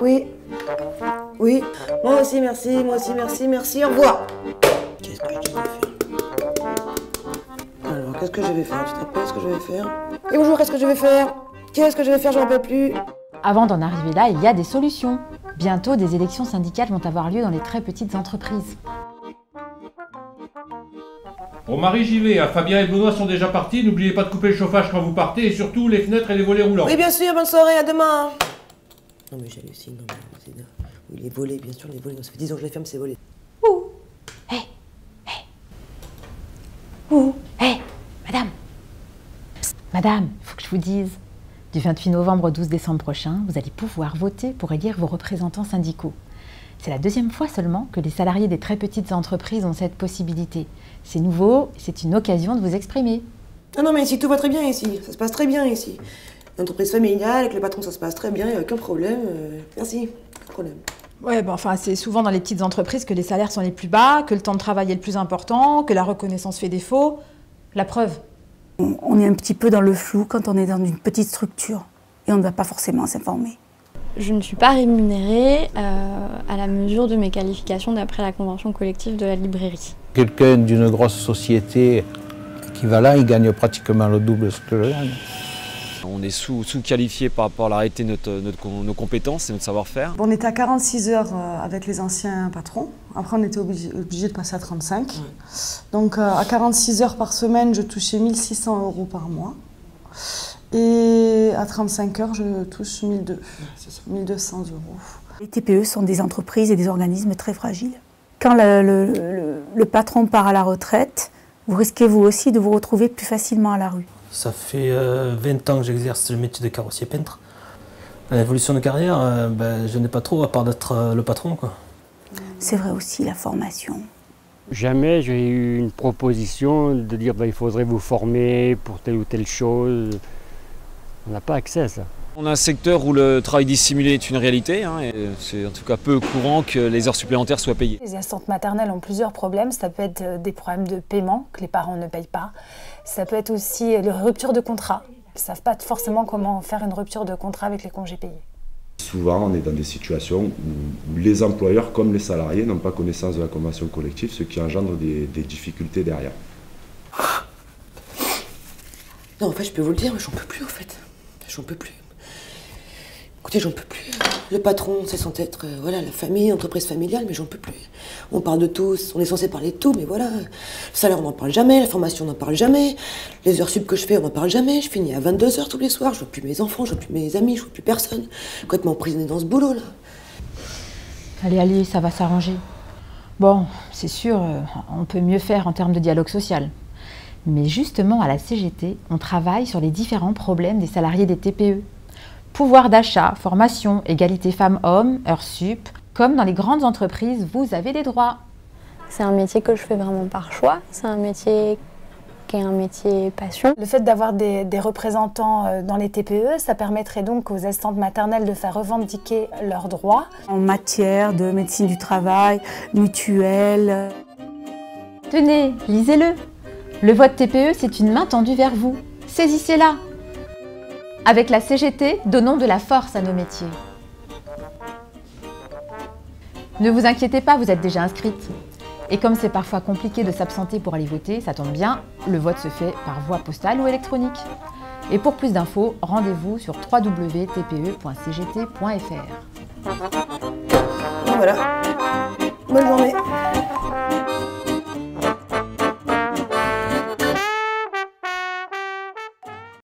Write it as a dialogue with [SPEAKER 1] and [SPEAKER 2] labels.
[SPEAKER 1] Oui. Oui. Moi aussi, merci. Moi aussi, merci. Merci. Au revoir. Qu'est-ce que je vais faire? Alors, qu'est-ce que je vais faire? Tu te rappelles ce que je vais faire? Et bonjour, qu'est-ce que je vais faire? Qu'est-ce que je vais faire? J'en peux plus.
[SPEAKER 2] Avant d'en arriver là, il y a des solutions. Bientôt, des élections syndicales vont avoir lieu dans les très petites entreprises.
[SPEAKER 3] Bon, Marie, j'y vais. Fabien et Benoît sont déjà partis. N'oubliez pas de couper le chauffage quand vous partez et surtout les fenêtres et les volets roulants.
[SPEAKER 1] Oui, bien sûr. Bonne soirée. À demain. Non, mais j'hallucine. Non, mais c'est... Oui, les volets, bien sûr, les volets. Ça fait 10 ans que je les ferme, ces volets.
[SPEAKER 2] Ouh. Hé. Hé. Ouh. Hé. Madame. Psst, madame, il faut que je vous dise. Du 28 novembre au 12 décembre prochain, vous allez pouvoir voter pour élire vos représentants syndicaux. C'est la deuxième fois seulement que les salariés des très petites entreprises ont cette possibilité. C'est nouveau, c'est une occasion de vous exprimer.
[SPEAKER 1] Ah non, mais ici, tout va très bien ici. Ça se passe très bien ici. L'entreprise familiale, avec le patron, ça se passe très bien, il n'y a aucun problème. Merci, pas de problème.
[SPEAKER 4] Ouais, ben enfin, c'est souvent dans les petites entreprises que les salaires sont les plus bas, que le temps de travail est le plus important, que la reconnaissance fait défaut. La preuve.
[SPEAKER 5] On est un petit peu dans le flou quand on est dans une petite structure et on ne va pas forcément s'informer.
[SPEAKER 6] Je ne suis pas rémunérée à la mesure de mes qualifications d'après la convention collective de la librairie. Quelqu'un
[SPEAKER 7] d'une grosse société qui va là, il gagne pratiquement le double de ce que je gagne.
[SPEAKER 8] On est sous-qualifié par rapport à la réalité de nos compétences et notre savoir-faire.
[SPEAKER 9] On était à 46 heures avec les anciens patrons. Après, on était obligé de passer à 35. Ouais. Donc, à 46 heures par semaine, je touchais 1 600 € par mois. Et à 35 heures, je touche 1 200 €.
[SPEAKER 5] Les TPE sont des entreprises et des organismes très fragiles. Quand le patron part à la retraite, vous risquez vous aussi de vous retrouver plus facilement à la rue.
[SPEAKER 10] Ça fait 20 ans que j'exerce le métier de carrossier peintre. L'évolution de carrière, je n'ai pas trop à part d'être le patron, quoi.
[SPEAKER 5] C'est vrai aussi, la formation.
[SPEAKER 11] Jamais j'ai eu une proposition de dire il faudrait vous former pour telle ou telle chose. On n'a pas accès à ça.
[SPEAKER 8] On a un secteur où le travail dissimulé est une réalité, et c'est en tout cas peu courant que les heures supplémentaires soient payées.
[SPEAKER 12] Les assistantes maternelles ont plusieurs problèmes. Ça peut être des problèmes de paiement, que les parents ne payent pas. Ça peut être aussi les ruptures de contrat. Ils ne savent pas forcément comment faire une rupture de contrat avec les congés payés.
[SPEAKER 13] Souvent, on est dans des situations où les employeurs comme les salariés n'ont pas connaissance de la convention collective, ce qui engendre des difficultés derrière.
[SPEAKER 1] Non, en fait, je peux vous le dire, mais j'en peux plus, en fait. J'en peux plus. Écoutez, j'en peux plus. Le patron, c'est censé être voilà, la famille, l'entreprise familiale, mais j'en peux plus. On parle de tout, on est censé parler de tout, mais voilà. Le salaire, on n'en parle jamais, la formation, on n'en parle jamais. Les heures sup que je fais, on n'en parle jamais. Je finis à 22 h tous les soirs, je vois plus mes enfants, je vois plus mes amis, je vois plus personne. Complètement emprisonné dans ce boulot, là.
[SPEAKER 2] Allez, allez, ça va s'arranger. Bon, c'est sûr, on peut mieux faire en termes de dialogue social. Mais justement, à la CGT, on travaille sur les différents problèmes des salariés des TPE. Pouvoir d'achat, formation, égalité femmes-hommes, heures sup. Comme dans les grandes entreprises, vous avez des droits.
[SPEAKER 6] C'est un métier que je fais vraiment par choix. C'est un métier qui est un métier passion.
[SPEAKER 12] Le fait d'avoir des représentants dans les TPE, ça permettrait donc aux assistantes maternelles de faire revendiquer leurs droits.
[SPEAKER 5] En matière de médecine du travail, mutuelle.
[SPEAKER 2] Tenez, lisez-le. Le vote TPE, c'est une main tendue vers vous. Saisissez-la. Avec la CGT, donnons de la force à nos métiers. Ne vous inquiétez pas, vous êtes déjà inscrite. Et comme c'est parfois compliqué de s'absenter pour aller voter, ça tombe bien, le vote se fait par voie postale ou électronique. Et pour plus d'infos, rendez-vous sur www.tpe.cgt.fr.
[SPEAKER 1] Voilà. Bonne journée.